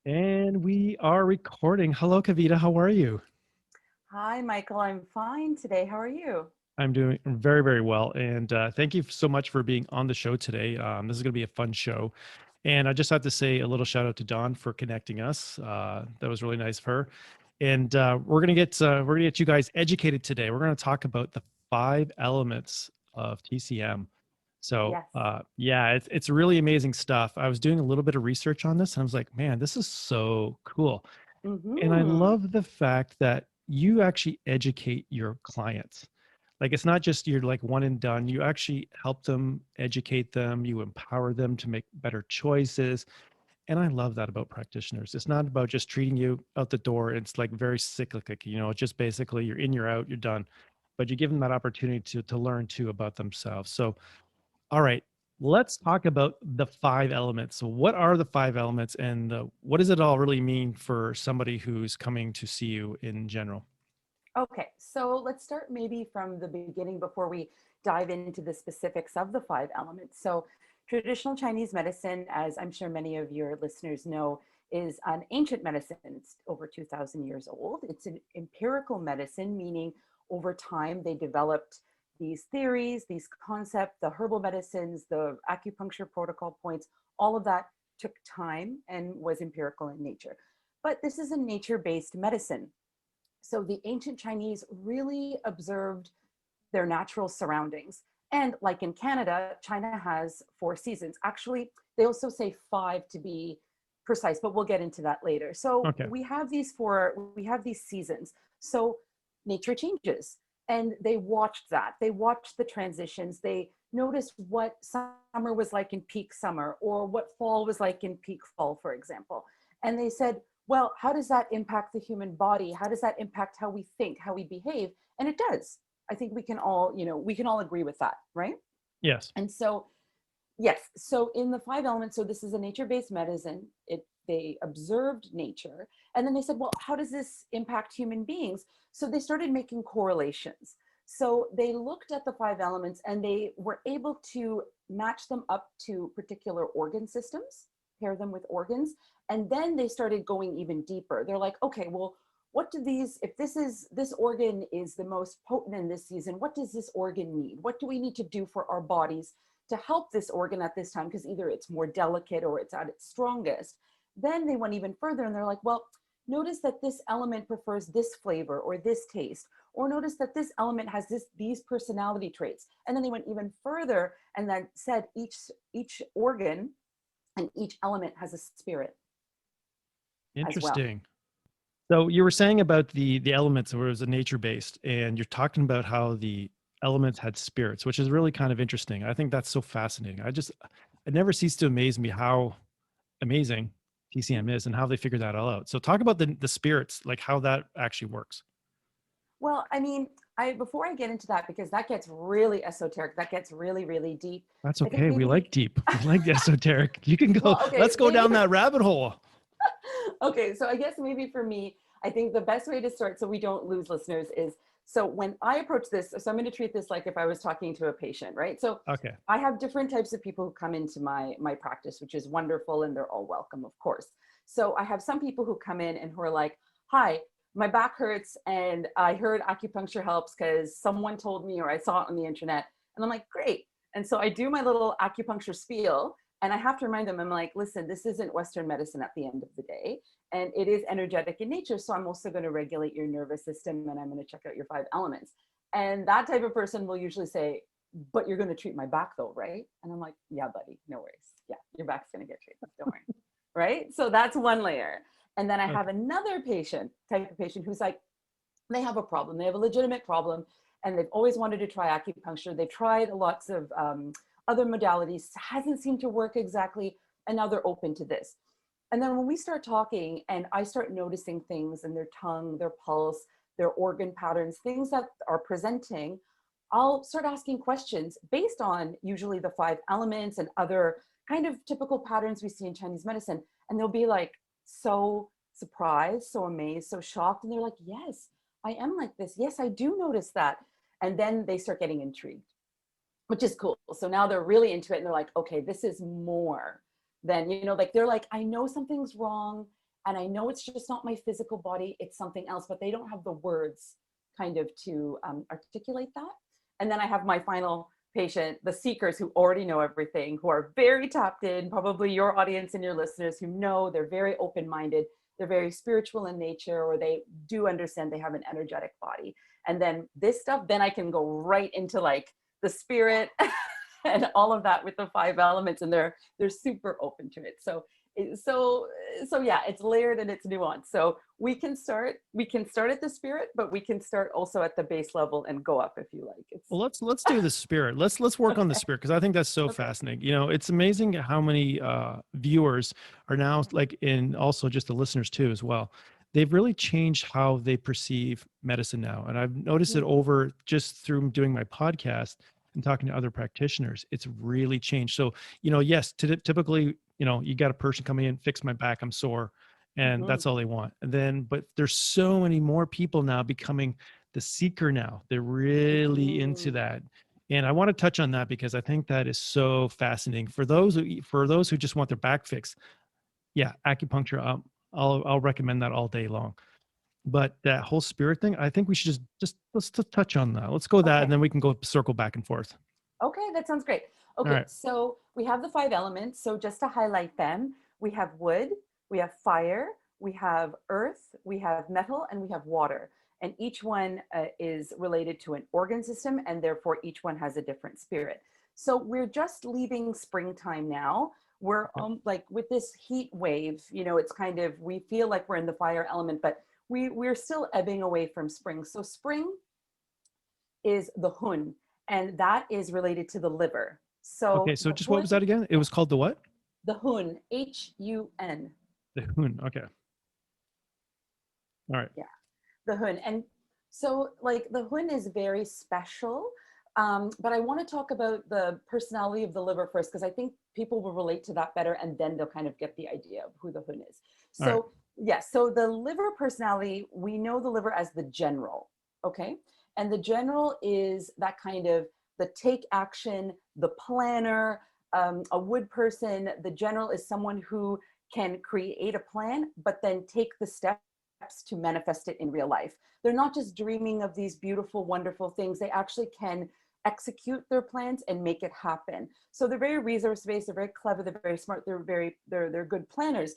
And we are recording. Hello, Kavita. How are you? Hi, Michael. I'm fine today. How are you? I'm doing very, very well. And thank you so much for being on the show today. This is going to be a fun show. And I just have to say a little shout out to Dawn for connecting us. That was really nice of her. And we're gonna get you guys educated today. We're going to talk about the 5 elements of TCM. So Yes. yeah, it's really amazing stuff. I was doing a little bit of research on this, and I was like, man, this is so cool. And I Mm-hmm. love the fact that you actually educate your clients. Like it's not just you're like one and done. You actually help them, educate them, you empower them to make better choices. And I love that about practitioners. It's not about just treating you out the door. It's like very cyclic, it's just basically you're in, you're out, you're done. But you give them that opportunity to learn too about themselves. So all right, let's talk about the 5 elements. So, what are the 5 elements, and what does it all really mean for somebody who's coming to see you in general? Okay, so let's start maybe from the beginning before we dive into the specifics of the five elements. So, traditional Chinese medicine, as I'm sure many of your listeners know, is an ancient medicine. It's over 2,000 years old. It's an empirical medicine, meaning over time they developed these theories, these concepts, the herbal medicines, the acupuncture protocol points, all of that took time and was empirical in nature. But this is a nature based medicine. So the ancient Chinese really observed their natural surroundings. And like in Canada, China has 4 seasons. Actually, they also say five to be precise, but we'll get into that later. So Okay, we have these seasons. So nature changes. And they watched that. They watched the transitions. They noticed what summer was like in peak summer or what fall was like in peak fall, for example. And they said, well, how does that impact the human body? How does that impact how we think, how we behave? And it does. I think we can all agree with that, right? yes, And so, yes, so in the five elements, so this is a nature-based medicine. They observed nature, and then they said, well, how does this impact human beings? So they started making correlations. So they looked at the five elements and they were able to match them up to particular organ systems, pair them with organs, and then they started going even deeper. They're like, okay, well, what do these, if this organ is the most potent in this season, what does this organ need? What do we need to do for our bodies to help this organ at this time? Because either it's more delicate or it's at its strongest. Then they went even further and they're like, well, notice that this element prefers this flavor or this taste, or notice that this element has these personality traits. And then they went even further and then said each organ and each element has a spirit as well. interesting. So you were saying about the elements where it was a nature based, and you're talking about how the elements had spirits, which is really kind of interesting. I think that's so fascinating. It never ceased to amaze me how amazing TCM is and how they figured that all out. So talk about the spirits, like how that actually works. Well, I mean, I before I get into that, because that gets really esoteric, that gets really, really deep. That's I think okay. We maybe, like deep. We like the esoteric. You can go. well, okay, Let's go maybe, down that rabbit hole. okay, so I guess maybe for me, I think the best way to start so we don't lose listeners is, so when I approach this, so I'm going to treat this like if I was talking to a patient, right? So Okay. I have different types of people who come into my practice, which is wonderful, and they're all welcome, of course. So I have some people who come in and who are like, hi, my back hurts and I heard acupuncture helps because someone told me or I saw it on the internet. And I'm like, great. And so I do my little acupuncture spiel, and I have to remind them, I'm like, listen, this isn't Western medicine at the end of the day. And it is energetic in nature. So I'm also going to regulate your nervous system and I'm going to check out your five elements. And that type of person will usually say, but you're going to treat my back though, right? And I'm like, yeah, buddy, no worries. Yeah, your back's going to get treated. Don't worry. Right? So that's one layer. And then I have Okay. another type of patient who's like, they have a problem. They have a legitimate problem and they've always wanted to try acupuncture. They've tried lots of other modalities, hasn't seemed to work exactly. And now they're open to this. And then when we start talking and I start noticing things in their tongue, their pulse, their organ patterns, things that are presenting, I'll start asking questions based on usually the five elements and other kind of typical patterns we see in Chinese medicine. And they'll be like so surprised, so amazed, so shocked. And they're like, yes, I am like this. Yes, I do notice that. And then they start getting intrigued, which is cool. So now they're really into it and they're like, okay, this is more than, like they're like, I know something's wrong And I know it's just not my physical body, it's something else, but they don't have the words kind of to articulate that. And then I have my final patient, the seekers who already know everything, who are very tapped in, probably your audience and your listeners who know, they're very open-minded, they're very spiritual in nature, or they do understand they have an energetic body. And then this stuff, then I can go right into like the spirit and all of that with the 5 elements, and they're super open to it. So yeah, it's layered and it's nuanced. So we can start at the spirit, but we can start also at the base level and go up if you like. Well, let's do the spirit. Let's work on the Okay. spirit, because I think that's so Okay. fascinating. You know, it's amazing how many viewers are now, like, in also just the listeners too as well. They've really changed how they perceive medicine now, and I've noticed it Mhm. over just through doing my podcast and talking to other practitioners. It's really changed. So, you know, yes, typically, you know, you got a person coming in, fix my back, I'm sore, and Mhm. that's all they want. And then, but there's so many more people now becoming the seeker now. They're really into Mhm. that. And I want to touch on that because I think that is so fascinating. For those who just want their back fixed, yeah, acupuncture, I'll recommend that all day long. But that whole spirit thing, I think we should just let's just touch on that. Let's go that, and Okay. then we can go circle back and forth. Okay, that sounds great. All Okay, right. so we have the 5 elements. So just to highlight them, we have wood, we have fire, we have earth, we have metal, and we have water. And each one is related to an organ system, and therefore each one has a different spirit. So we're just leaving springtime now. We're Yep. like with this heat wave, you know, it's kind of, we feel like we're in the fire element, but we're still ebbing away from spring. So spring is the hun, and that is related to the liver. Okay. So So the just what hun, was that again? It yeah, was called the what? the hun, Hun, The hoon. Okay. All right. yeah, the hun. And so, like, the hun is very special. But I want to talk about the personality of the liver first, because I think people will relate to that better, and then they'll kind of get the idea of who the hun is. All right. So, yes, so the liver personality, we know the liver as the general, okay? And the general is that kind of the take action, the planner, a wood person. The general is someone who can create a plan, but then take the steps to manifest it in real life. They're not just dreaming of these beautiful, wonderful things. They actually can execute their plans and make it happen. So they're very resource based. They're very clever. They're very smart. They're good planners.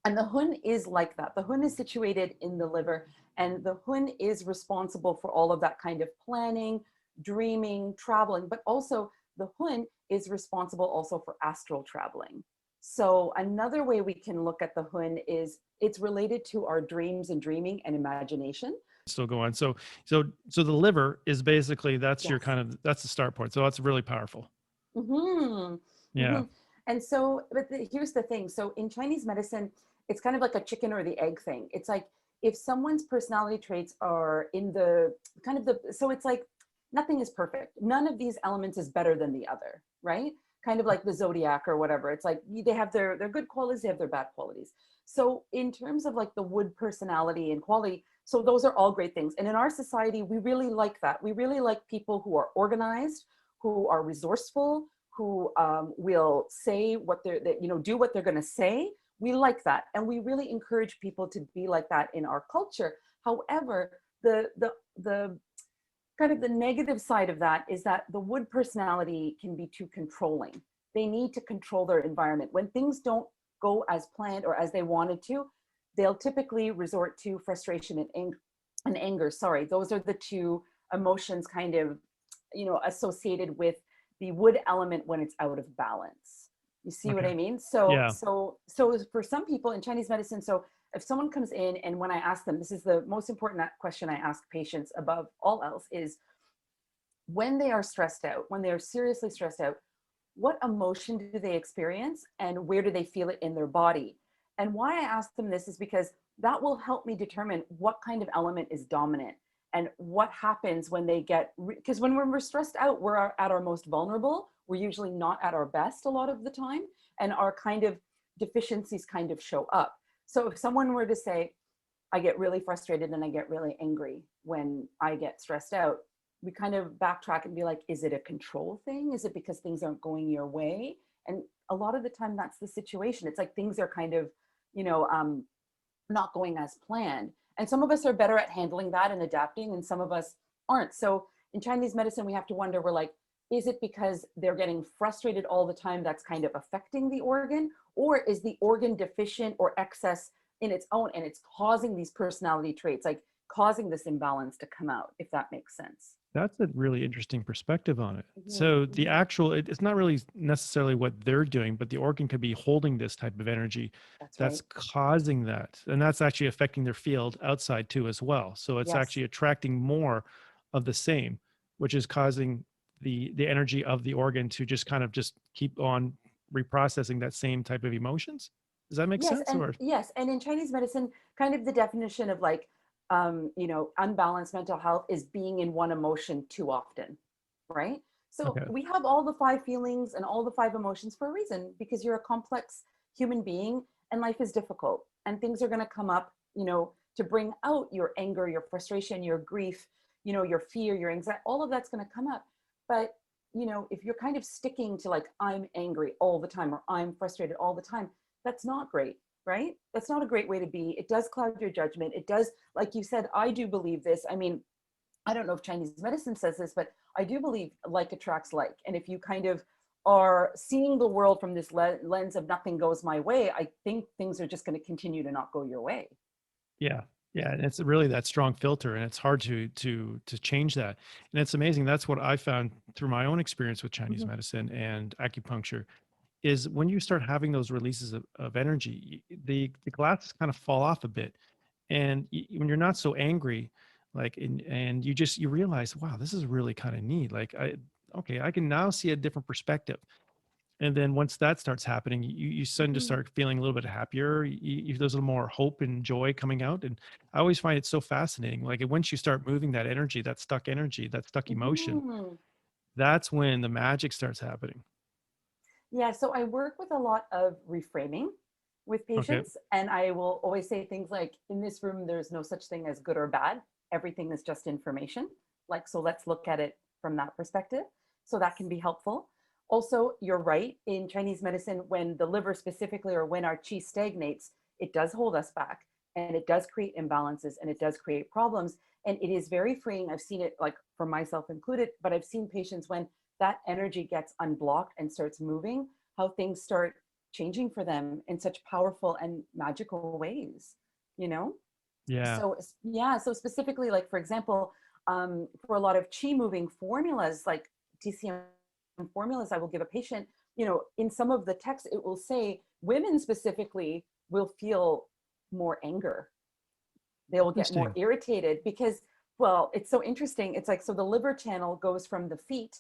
And the hun is like that. The hun is situated in the liver, and the hun is responsible for all of that kind of planning, dreaming, traveling, but also the hun is responsible also for astral traveling. So another way we can look at the hun is it's related to our dreams and dreaming and imagination. Still go on. So the liver is basically, that's your Yes. kind of, that's the start point. So that's really powerful. Hmm. Yeah. Hmm. And so, but here's the thing. So in Chinese medicine, it's kind of like a chicken or the egg thing. It's like if someone's personality traits are in the kind of the, so it's like nothing is perfect. None of these elements is better than the other, right? Kind of like the zodiac or whatever. It's like they have their good qualities, they have their bad qualities. So in terms of like the wood personality and quality, so those are all great things. And in our society, we really like that. We really like people who are organized, who are resourceful, who will say what they're, you know, do what they're going to say. We like that, and we really encourage people to be like that in our culture. However, the kind of the negative side of that is that the wood personality can be too controlling. They need to control their environment. When things don't go as planned or as they wanted to, they'll typically resort to frustration and anger. Sorry, those are the two emotions kind of, you know, associated with the wood element when it's out of balance. You see what Okay. I mean? So Yeah. so for some people in Chinese medicine, so if someone comes in and when I ask them, this is the most important question I ask patients above all else, is when they are stressed out, when they're seriously stressed out, what emotion do they experience and where do they feel it in their body? And why I ask them this is because that will help me determine what kind of element is dominant and what happens when they get, because when we're stressed out, we're at our most vulnerable. We're usually not at our best a lot of the time, and our kind of deficiencies kind of show up. So if someone were to say, I get really frustrated and I get really angry when I get stressed out, we kind of backtrack and be like, is it a control thing? Is it because things aren't going your way? And a lot of the time that's the situation. It's like things are kind of you know, not going as planned. And some of us are better at handling that and adapting, and some of us aren't. So in Chinese medicine, we have to wonder, we're like, is it because they're getting frustrated all the time that's kind of affecting the organ? Or is the organ deficient or excess in its own, and it's causing these personality traits, like causing this imbalance to come out, if that makes sense? That's a really interesting perspective on it. Mhm, So the mhm. actual, it's not really necessarily what they're doing, but the organ could be holding this type of energy That's that's right. causing that. And that's actually affecting their field outside too as well. So it's Yes. actually attracting more of the same, which is causing the energy of the organ to just kind of just keep on reprocessing that same type of emotions. Does that make sense? Or Yes, and in Chinese medicine, kind of the definition of like, you know, unbalanced mental health is being in one emotion too often, right? So okay. we have all the five feelings and all the five emotions for a reason, because you're a complex human being and life is difficult and things are going to come up, you know, to bring out your anger, your frustration, your grief, you know, your fear, your anxiety, all of that's going to come up. But, you know, if you're kind of sticking to like, I'm angry all the time or I'm frustrated all the time, that's not great, right? That's not a great way to be. It does cloud your judgment. It does, like you said, I do believe this. I mean, I don't know if Chinese medicine says this, but I do believe like attracts like. And if you kind of are seeing the world from this lens of nothing goes my way, I think things are just going to continue to not go your way. Yeah. Yeah, and it's really that strong filter, and it's hard to change that. And it's amazing. That's what I found through my own experience with Chinese Mhm. medicine and acupuncture is when you start having those releases of energy, the glasses kind of fall off a bit. And when you're not so angry, like and you just you realize, wow, this is really kind of neat. Like okay, I can now see a different perspective. And then once that starts happening, you suddenly just Mhm. start feeling a little bit happier. There's a little more hope and joy coming out. And I always find it so fascinating. Like once you start moving that energy, that stuck emotion, Mhm. that's when the magic starts happening. Yeah, so I work with a lot of reframing with Okay. patients, and I will always say things like, in this room, there's no such thing as good or bad. Everything is just information. Like, so let's look at it from that perspective. So that can be helpful. Also, you're right. In Chinese medicine, when the liver specifically, or when our qi stagnates, it does hold us back and it does create imbalances and it does create problems. And it is very freeing. I've seen it, like for myself included, but I've seen patients when that energy gets unblocked and starts moving, how things start changing for them in such powerful and magical ways, you know? Yeah. So, yeah, so specifically, like, for example, for a lot of chi moving formulas, like TCM formulas, I will give a patient, you know, in some of the text, it will say women specifically will feel more anger, they will get more Interesting. irritated because, well, it's so interesting. It's like, so the liver channel goes from the feet,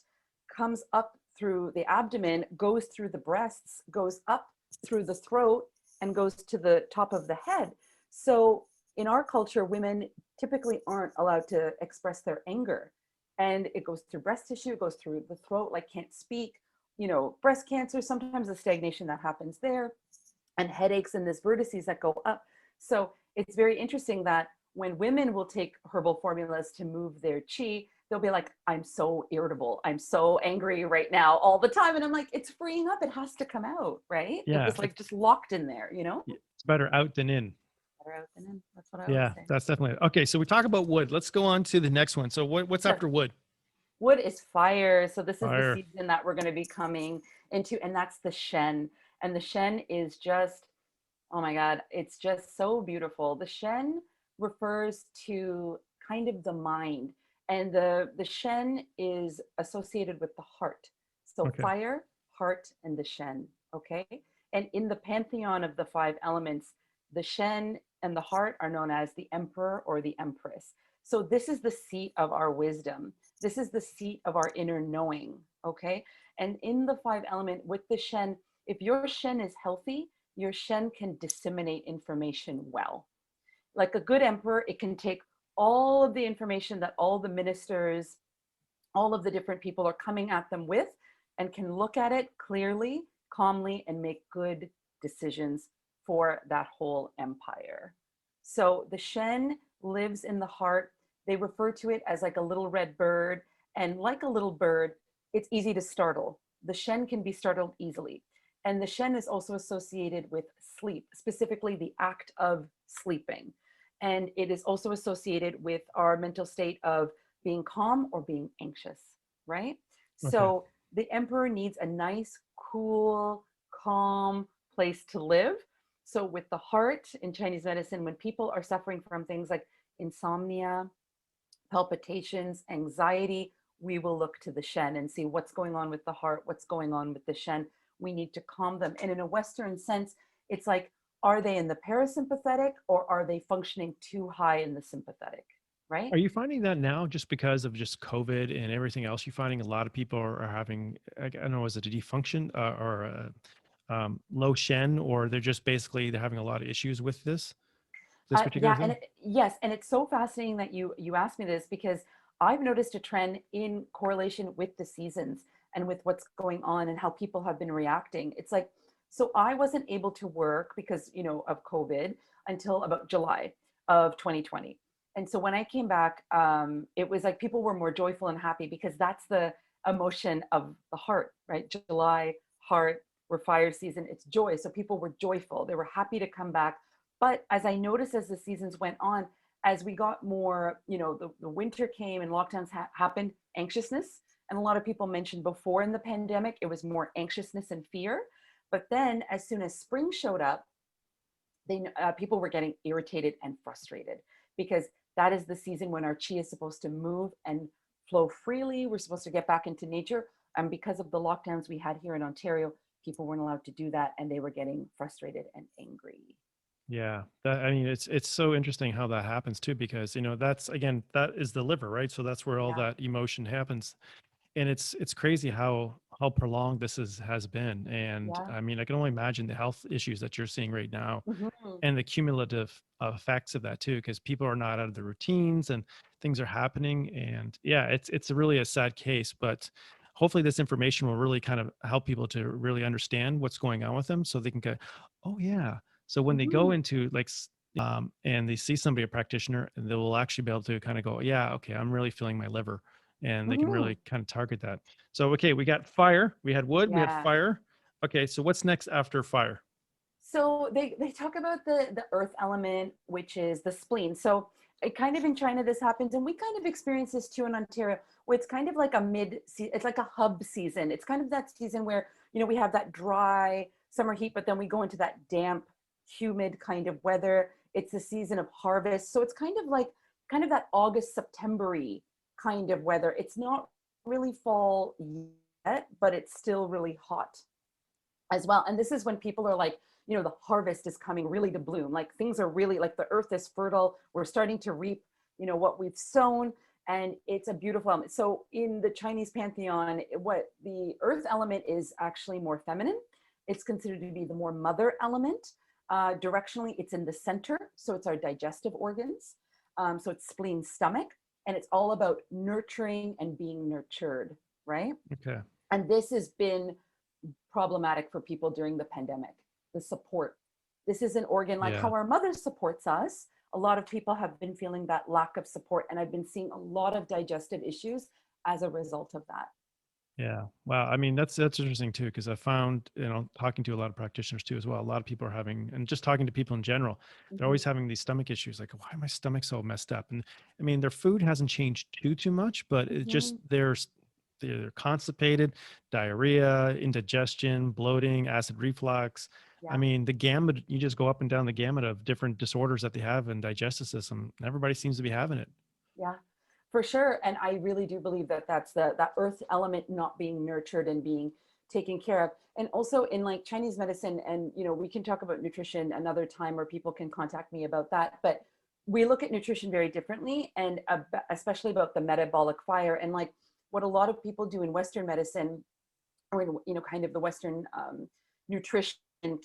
comes up through the abdomen, goes through the breasts, goes up through the throat, and goes to the top of the head. So in our culture, women typically aren't allowed to express their anger. And it goes through breast tissue, it goes through the throat, like can't speak, you know, breast cancer, sometimes the stagnation that happens there, and headaches and this vertices that go up. So it's very interesting that when women will take herbal formulas to move their chi, they'll be like, I'm so irritable. I'm so angry right now all the time. And I'm like, it's freeing up. It has to come out, right? It Yeah. was like just locked in there, you know? It's better out than in. Better out than in. That's what I always Yeah, say. that's definitely okay. So we talk about wood. Let's go on to the next one. So what's Sure. after wood? Wood is fire. So this is the Fire. season that we're going to be coming into, and that's the Shen. And the Shen is just, oh my God, it's just so beautiful. The Shen refers to kind of the mind, and the Shen is associated with the heart. So Okay. fire, heart, and the Shen. Okay. And in the pantheon of the five elements, the Shen and the heart are known as the emperor or the empress. So this is the seat of our wisdom. This is the seat of our inner knowing. Okay. And in the five element with the Shen, if your Shen is healthy, your Shen can disseminate information well. Like a good emperor, it can take all of the information that all the ministers, all of the different people are coming at them with, and can look at it clearly, calmly, and make good decisions for that whole empire. So the Shen lives in the heart. They refer to it as like a little red bird. And like a little bird, it's easy to startle. The Shen can be startled easily. And the Shen is also associated with sleep, specifically the act of sleeping. And it is also associated with our mental state of being calm or being anxious, right? Okay. So the emperor needs a nice, cool, calm place to live. So with the heart in Chinese medicine, when people are suffering from things like insomnia, palpitations, anxiety, we will look to the Shen and see what's going on with the heart, what's going on with the Shen. We need to calm them. And in a Western sense, it's like, are they in the parasympathetic or are they functioning too high in the sympathetic? Right? Are you finding that now just because of just COVID and everything else? You're finding a lot of people are having, I don't know, is it a defunction or low Shen, or they're just basically they're having a lot of issues with this particular Yeah, and thing? yes, and it's so fascinating that you asked me this because I've noticed a trend in correlation with the seasons and with what's going on and how people have been reacting. It's like, so I wasn't able to work because, of COVID until about July of 2020. And so when I came back, it was like people were more joyful and happy because that's the emotion of the heart, right? July, heart, we're fire season, it's joy. So people were joyful. They were happy to come back, but as I noticed as the seasons went on, as we got more, the winter came and lockdowns happened, anxiousness. And a lot of people mentioned before in the pandemic, it was more anxiousness and fear. But then as soon as spring showed up, people were getting irritated and frustrated because that is the season when our chi is supposed to move and flow freely. We're supposed to get back into nature. And because of the lockdowns we had here in Ontario, people weren't allowed to do that and they were getting frustrated and angry. Yeah, that I mean, it's so interesting how that happens too, because that's again that is the liver, right? So that's where all Yeah. that emotion happens, and it's crazy how prolonged this has been, and Yeah. I mean, I can only imagine the health issues that you're seeing right now, Mhm. and the cumulative effects of that too, because people are not out of the routines and things are happening, and yeah, it's really a sad case, but hopefully this information will really kind of help people to really understand what's going on with them, so they can go, oh yeah. So when they go Mhm. into like and they see somebody, a practitioner, and they will actually be able to kind of go, yeah, okay, I'm really feeling my liver, and they can Mhm. really kind of target that. So okay, we got fire, we had wood, we had Yeah. fire. Okay, so what's next after fire? So they talk about the earth element, which is the spleen. So it kind of in China this happens, and we kind of experience this too in Ontario, where it's kind of like a it's like a hub season. It's kind of that season where we have that dry summer heat, but then we go into that damp, humid kind of weather. It's the season of harvest, so it's kind of like that August September-y kind of weather. It's not really fall yet, but it's still really hot as well. And this is when people are like, the harvest is coming really to bloom. Like things are really like the earth is fertile. We're starting to reap, what we've sown. And it's a beautiful element. So in the Chinese pantheon, what the earth element is actually more feminine. It's considered to be the more mother element. Directionally, it's in the center. So it's our digestive organs. So it's spleen, stomach. And it's all about nurturing and being nurtured, right? Okay. And this has been problematic for people during the pandemic. The support. This is an organ like Yeah. how our mother supports us. A lot of people have been feeling that lack of support, and I've been seeing a lot of digestive issues as a result of that. Yeah. Wow. I mean, that's interesting too, because I found, talking to a lot of practitioners too as well. A lot of people are having, and just talking to people in general, they're Mhm. always having these stomach issues. Like, why my stomach so messed up? And I mean, their food hasn't changed too much, but it just Mhm. they're constipated, diarrhea, indigestion, bloating, acid reflux. I Yeah. mean, the gamut. You just go up and down the gamut of different disorders that they have in digestive system. Everybody seems to be having it. Yeah, for sure. And I really do believe that that's that earth element not being nurtured and being taken care of. And also in like Chinese medicine, and we can talk about nutrition another time, or people can contact me about that. But we look at nutrition very differently, and especially about the metabolic fire. And like what a lot of people do in Western medicine, or in kind of the Western nutrition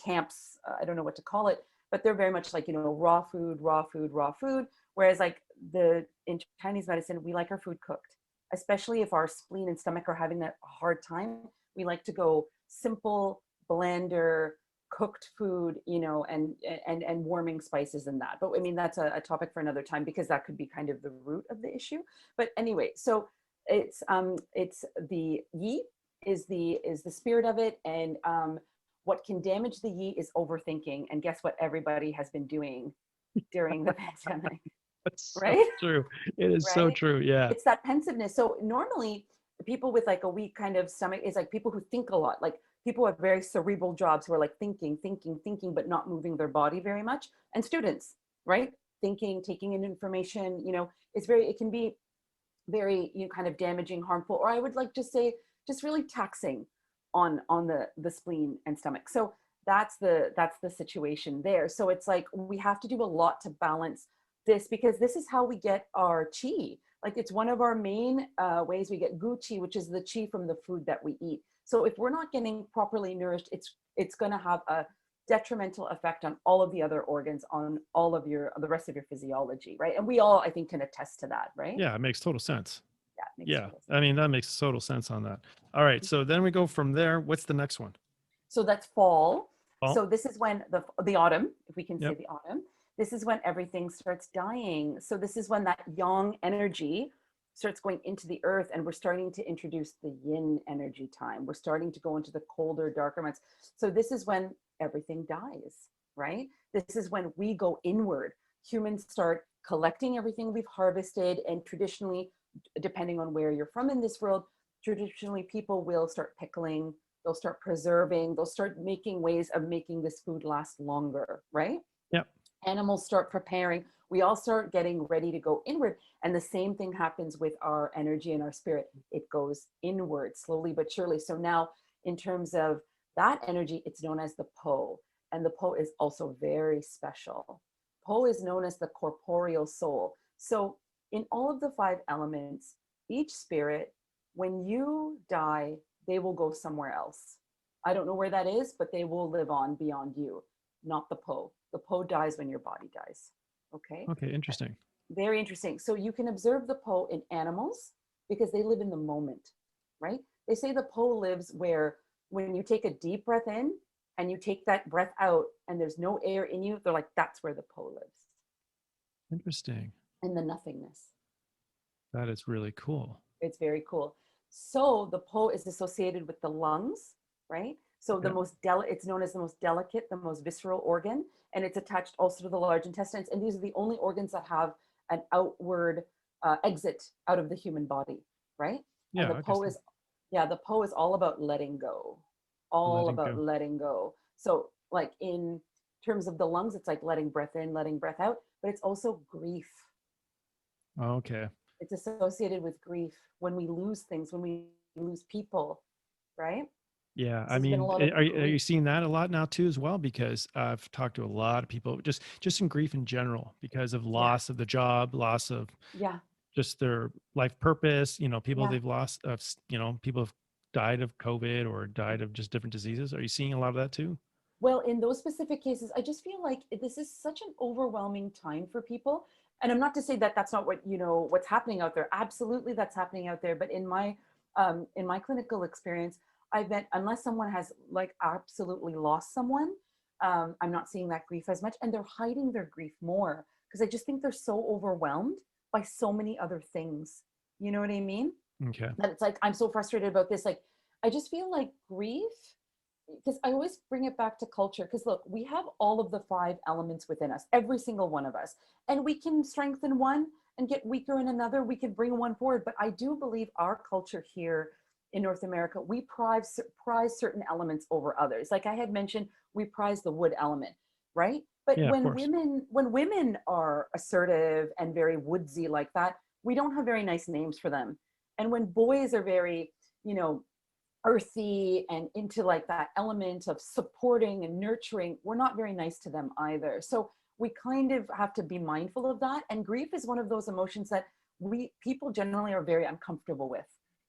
camps. I don't know what to call it, but they're very much like raw food, raw food, raw food. Whereas like in Chinese medicine, we like our food cooked, especially if our spleen and stomach are having that hard time. We like to go simple, blender, cooked food, and warming spices and that. But I mean, that's a topic for another time because that could be kind of the root of the issue. But anyway, so it's the yi is the spirit of it, and what can damage the yi is overthinking. And guess what everybody has been doing during the pandemic, That's so right? true. It is so Right? true. Yeah. It's that pensiveness. So normally people with like a weak kind of stomach is like people who think a lot, like people with very cerebral jobs who are like thinking, but not moving their body very much. And students, right? Thinking, taking in information, it can be very, kind of damaging, harmful, or I would like to say just really taxing on the spleen and stomach. So that's the situation there. So it's like we have to do a lot to balance this, because this is how we get our chi. Like it's one of our main ways we get gu chi, which is the chi from the food that we eat. So if we're not getting properly nourished, it's going to have a detrimental effect on all of the other organs, on all of the rest of your physiology, right? And we all, I think, can attest to that, right? Yeah. It makes total sense. Yeah, it makes Yeah. total I sense. mean, that makes total sense on that. All right. So then we go from there. What's the next one? So that's fall. Fall. So this is when the autumn, if we can say Yep. the autumn, this is when everything starts dying. So this is when that yang energy starts going into the earth, and we're starting to introduce the yin energy time. We're starting to go into the colder, darker months. So this is when everything dies, right? This is when we go inward. Humans start collecting everything we've harvested, and traditionally, depending on where you're from in this world, traditionally people will start pickling, they'll start preserving, they'll start making ways of making this food last longer, right? Yep. Animals start preparing. We all start getting ready to go inward. And the same thing happens with our energy and our spirit. It goes inward slowly but surely. So now, in terms of that energy, it's known as the Po. And the Po is also very special. Po is known as the corporeal soul. So, in all of the five elements, each spirit, when you die, they will go somewhere else. I don't know where that is, but they will live on beyond you, not the Po. The Po dies when your body dies. Okay. Okay. Interesting. Very interesting. So you can observe the Po in animals because they live in the moment, right? They say the Po lives where when you take a deep breath in and you take that breath out and there's no air in you, they're like, that's where the Po lives, Interesting. in the nothingness. That is really cool. It's very cool. So the Po is associated with the lungs, right? So Yep. it's known as the most delicate, the most visceral organ, and it's attached also to the large intestines. And these are the only organs that have an outward exit out of the human body, right? And Yeah. the I guess Po is, yeah, the Po is all about letting go, all letting about go. letting go. So like in terms of the lungs, it's like letting breath in, letting breath out, but it's also grief. Okay. It's associated with grief when we lose things, when we lose people, right? Yeah, So I there's been a mean, lot of are grief. you seeing that a lot now too as well? Because I've talked to a lot of people just in grief in general because of Yeah, loss of the job, loss of yeah, just their life purpose. People yeah. they've lost. People have died of COVID or died of just different diseases. Are you seeing a lot of that too? Well, in those specific cases, I just feel like this is such an overwhelming time for people. And I'm not to say that that's not what's happening out there. Absolutely, that's happening out there. But in my clinical experience, I've met, unless someone has like absolutely lost someone, I'm not seeing that grief as much, and they're hiding their grief more because I just think they're so overwhelmed by so many other things. You know what I mean? Okay. That it's like I'm so frustrated about this. Like I just feel like grief, because I always bring it back to culture. Because look, we have all of the five elements within us, every single one of us, and we can strengthen one and get weaker in another. We can bring one forward. But I do believe our culture here in North America, we prize certain elements over others. Like I had mentioned, we prize the wood element, right? But Yeah, of when course. women are assertive and very woodsy like that, we don't have very nice names for them. And when boys are very, you know, earthy and into like that element of supporting and nurturing, we're not very nice to them either. So we kind of have to be mindful of that. And grief is one of those emotions that we people generally are very uncomfortable with.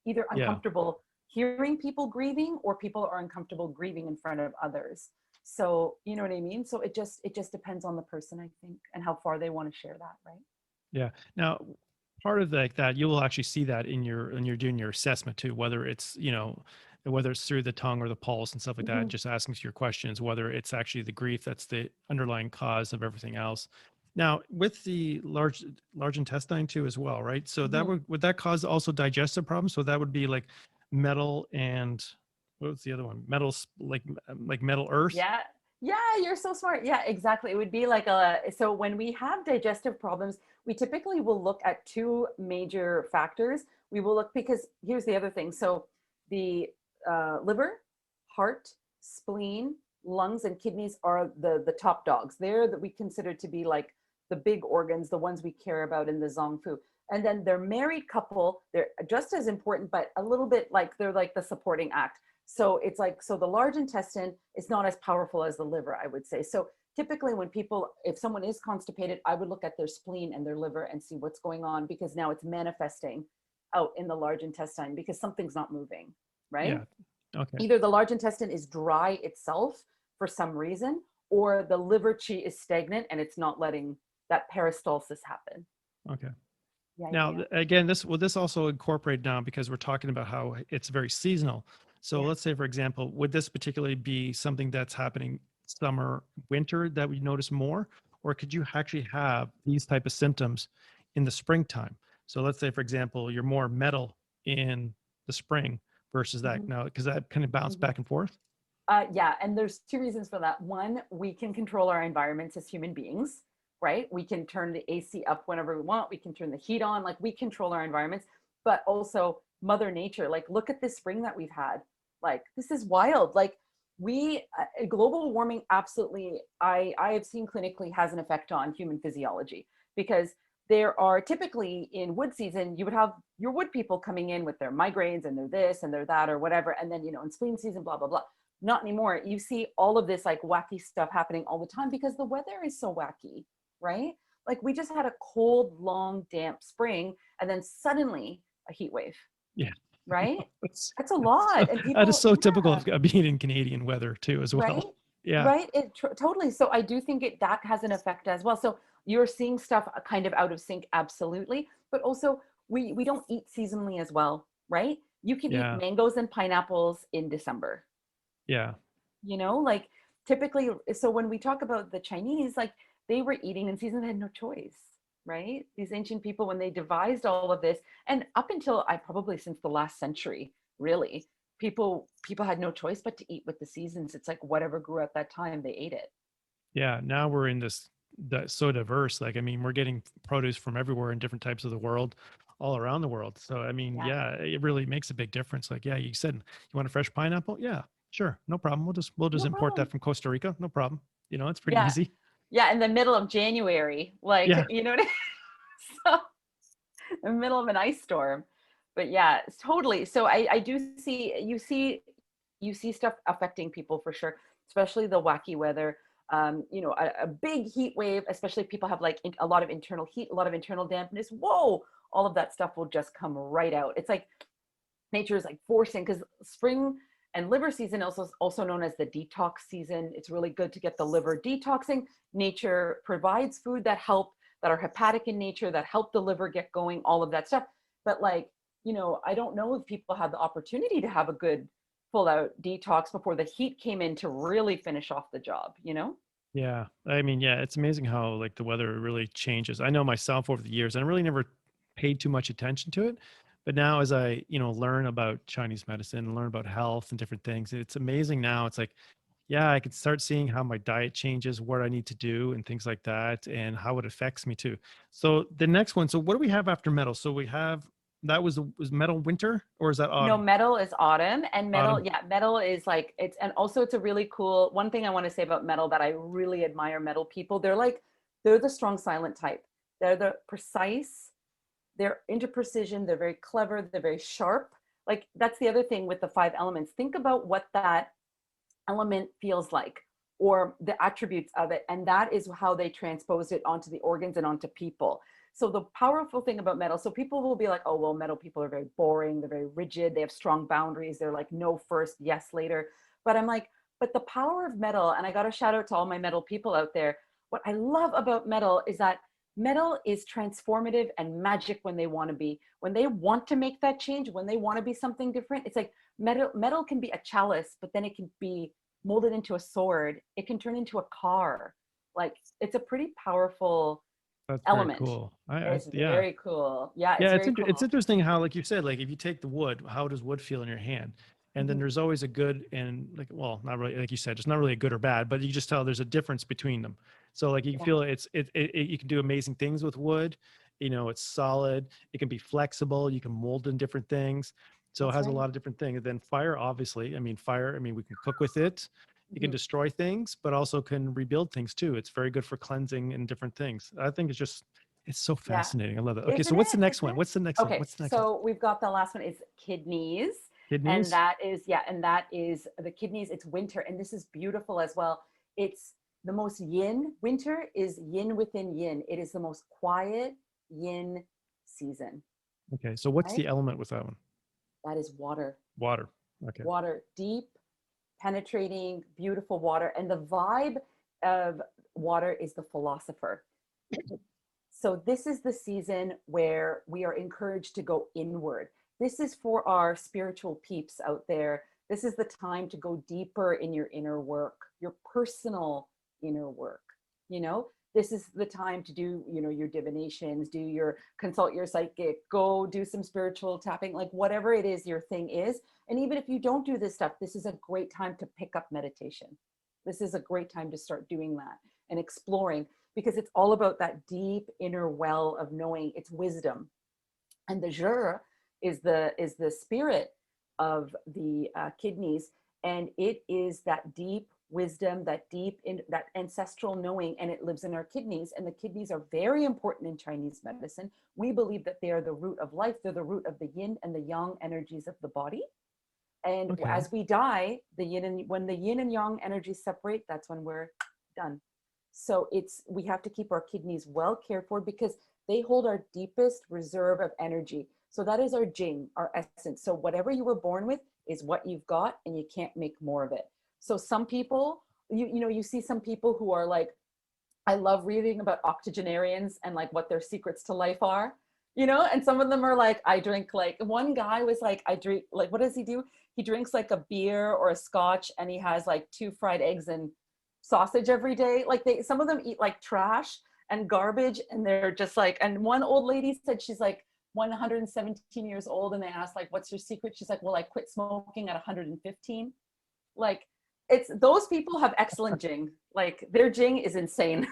Either Yeah. uncomfortable hearing people grieving, or people are uncomfortable grieving in front of others. So you know what I mean? So it just depends on the person, I think, and how far they want to share that, right? Yeah. Now, part of like that, you will actually see that in your when you're doing your assessment too, whether it's whether it's through the tongue or the pulse and stuff like that. Mm-hmm. Just asking your questions, whether it's actually the grief that's the underlying cause of everything else. Now, with the large intestine too, as well, right? So that Mm-hmm. would that cause also digestive problems? So that would be like metal and what was the other one? Like metal earth. Yeah. Yeah, you're so smart. Yeah, exactly. It would be like a, so when we have digestive problems, we typically will look at two major factors. We will look, because here's the other thing. So the liver, heart, spleen, lungs, and kidneys are the top dogs. They're that we consider to be like the big organs, the ones we care about in the Zongfu. And then their married couple, they're just as important, but a little bit like they're like the supporting act. So it's like, so the large intestine is not as powerful as the liver, I would say. So typically when people, if someone is constipated, I would look at their spleen and their liver and see what's going on, because now it's manifesting out in the large intestine because something's not moving, right? Yeah. Okay. Either the large intestine is dry itself for some reason, or the liver chi is stagnant and it's not letting that peristalsis happen. Okay. Yeah, yeah, Now, yeah. again, this also incorporate now because we're talking about how it's very seasonal. So Yeah. let's say, for example, would this particularly be something that's happening summer, winter that we notice more, or could you actually have these type of symptoms in the springtime? So let's say, for example, you're more metal in the spring versus that Mhm, now, because that kind of bounce mhm. back and forth. Yeah, and there's two reasons for that. One, we can control our environments as human beings, right? We can turn the AC up whenever we want. We can turn the heat on. Like we control our environments, but also Mother Nature. Like, look at this spring that we've had. Like, this is wild. Like, global warming absolutely, I have seen clinically has an effect on human physiology, because there are typically in wood season, you would have your wood people coming in with their migraines and their this and their that or whatever. And then, in spleen season, blah, blah, blah. Not anymore. You see all of this like wacky stuff happening all the time because the weather is so wacky, right? Like we just had a cold, long, damp spring and then suddenly a heat wave, Yeah. right? That's, That's a lot. And that is people, so typical yeah, of being in Canadian weather too, as right? well. Yeah. Right. Totally. So I do think that has an effect as well. So you're seeing stuff kind of out of sync, absolutely. But also we don't eat seasonally as well, right? You can eat Yeah. mangoes and pineapples in December, Yeah. like typically. So when we talk about the Chinese, like they were eating in season, they had no choice, right? These ancient people, when they devised all of this, and up until I probably since the last century, really, people had no choice but to eat with the seasons. It's like whatever grew at that time, they ate it. Yeah, now we're in this that so diverse. Like, I mean, we're getting produce from everywhere in different types of the world, all around the world. So, I mean, Yeah. yeah, it really makes a big difference. Like, yeah, you said you want a fresh pineapple? Yeah, sure, no problem. We'll just No import that problem. from Costa Rica. No problem. It's pretty Yeah. easy. Yeah. In the middle of January, like, Yeah, you know what I mean? So in the middle of an ice storm. But yeah, it's totally. So I do see, you see stuff affecting people for sure, especially the wacky weather. A big heat wave, especially if people have like a lot of internal heat, a lot of internal dampness. Whoa, all of that stuff will just come right out. It's like nature is like forcing, because spring and liver season also known as the detox season. It's really good to get the liver detoxing. Nature provides food that are hepatic in nature, that help the liver get going, all of that stuff. But like, I don't know if people had the opportunity to have a good full out detox before the heat came in to really finish off the job. yeah. I mean, yeah, it's amazing how like the weather really changes. I know myself over the years, and I really never paid too much attention to it. But now, as I learn about Chinese medicine and learn about health and different things, it's amazing. Now it's like, yeah, I could start seeing how my diet changes, what I need to do, and things like that, and how it affects me too. So the next one. So what do we have after metal? So we have that was metal winter, or is that No, autumn? metal is autumn, and metal, Autumn. yeah, metal is like and also it's a really cool one thing I want to say about metal that I really admire metal people. They're the strong silent type. They're the precise, they're into precision, they're very clever, they're very sharp. Like that's the other thing with the five elements. Think about what that element feels like, or the attributes of it, and that is how they transpose it onto the organs and onto people. So the powerful thing about metal, so people will be like, oh well, metal people are very boring, they're very rigid, they have strong boundaries, they're like no first, yes later. But I'm like, but the power of metal, and I got to shout out to all my metal people out there, what I love about metal is that metal is transformative and magic when they want to be, when they want to make that change, when they want to be something different. It's like metal can be a chalice, but then it can be molded into a sword. It can turn into a car. Like it's a pretty powerful That's very element. cool. I It's yeah. very cool. Yeah, it's Yeah, very it's cool. interesting how, like you said, like if you take the wood, how does wood feel in your hand? And then Mhm. there's always a good and like, well, not really, like you said, it's not really a good or bad, but you just tell there's a difference between them. So like you can Yeah. feel you can do amazing things with wood. You know, it's solid. It can be flexible. You can mold in different things. So it That's has a right. lot of different things. And then fire, obviously, I mean, fire, I mean, we can cook with it. It can Mhm. destroy things, but also can rebuild things too. It's very good for cleansing and different things. I think it's just, it's so Yeah. fascinating. I love it. Okay, so Isn't what's it? the next Isn't one? it? What's the next one? Okay, What's the next one? so we've got the last one is kidneys. And Kidneys. that is, yeah, and that is the kidneys. It's winter. And this is beautiful as well. It's the most yin. Winter is yin within yin. It is the most quiet yin season, Okay, so what's right? the element with that one? That is water. Water. Okay. Water, deep, penetrating, beautiful water. And the vibe of water is the philosopher. So this is the season where we are encouraged to go inward. This is for our spiritual peeps out there. This is the time to go deeper in your inner work, your personal inner work. You know, this is the time to do, you know, your divinations, do your consult your psychic, go do some spiritual tapping, like whatever it is your thing is. And even if you don't do this stuff, this is a great time to pick up meditation. This is a great time to start doing that and exploring, because it's all about that deep inner well of knowing. It's wisdom. And the jur is the spirit of the kidneys, and it is that deep wisdom, that deep in that ancestral knowing, and it lives in our kidneys. And the kidneys are very important in Chinese medicine. We believe that they are the root of life. They're the root of the yin and the yang energies of the body. And Okay. as we die, the yin and when the yin and yang energies separate, that's when we're done. So it's we have to keep our kidneys well cared for, because they hold our deepest reserve of energy. So that is our jing, our essence. So whatever you were born with is what you've got, and you can't make more of it. So some people, you know, you see some people who are like, I love reading about octogenarians and like what their secrets to life are, you know, and some of them are like, I drink, like one guy was like, I drink, like, what does he do? He drinks like a beer or a scotch, and he has like 2 fried eggs and sausage every day. Like some of them eat like trash and garbage, and they're just like, and one old lady said she's like 117 years old, and they asked like, what's your secret? She's like, well, I quit smoking at 115. Like, it's those people have excellent jing. Like their jing is insane.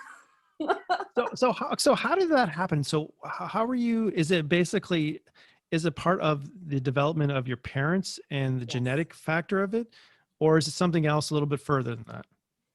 So how did that happen? So how are you, is it basically, is it part of the development of your parents and the Yes. genetic factor of it? Or is it something else a little bit further than that?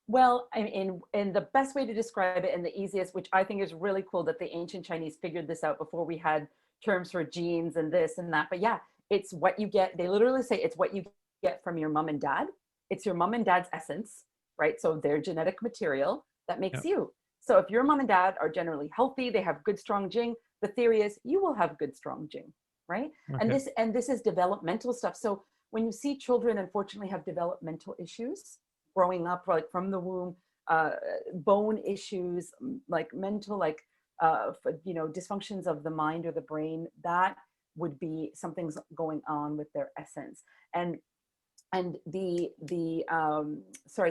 Well, I mean, in the best way to describe it, and the easiest, which I think is really cool, that the ancient Chinese figured this out before we had terms for genes and this and that. But yeah, it's what you get. They literally say it's what you get from your mom and dad. It's your mom and dad's essence, right? So their genetic material that Yeah. makes you. So if your mom and dad are generally healthy, they have good strong jing, the theory is you will have good strong jing, right? Okay. And this is developmental stuff. So when you see children unfortunately have developmental issues growing up, like from the womb, uh, bone issues, like mental, like you know, dysfunctions of the mind or the brain, that would be something's going on with their essence. And the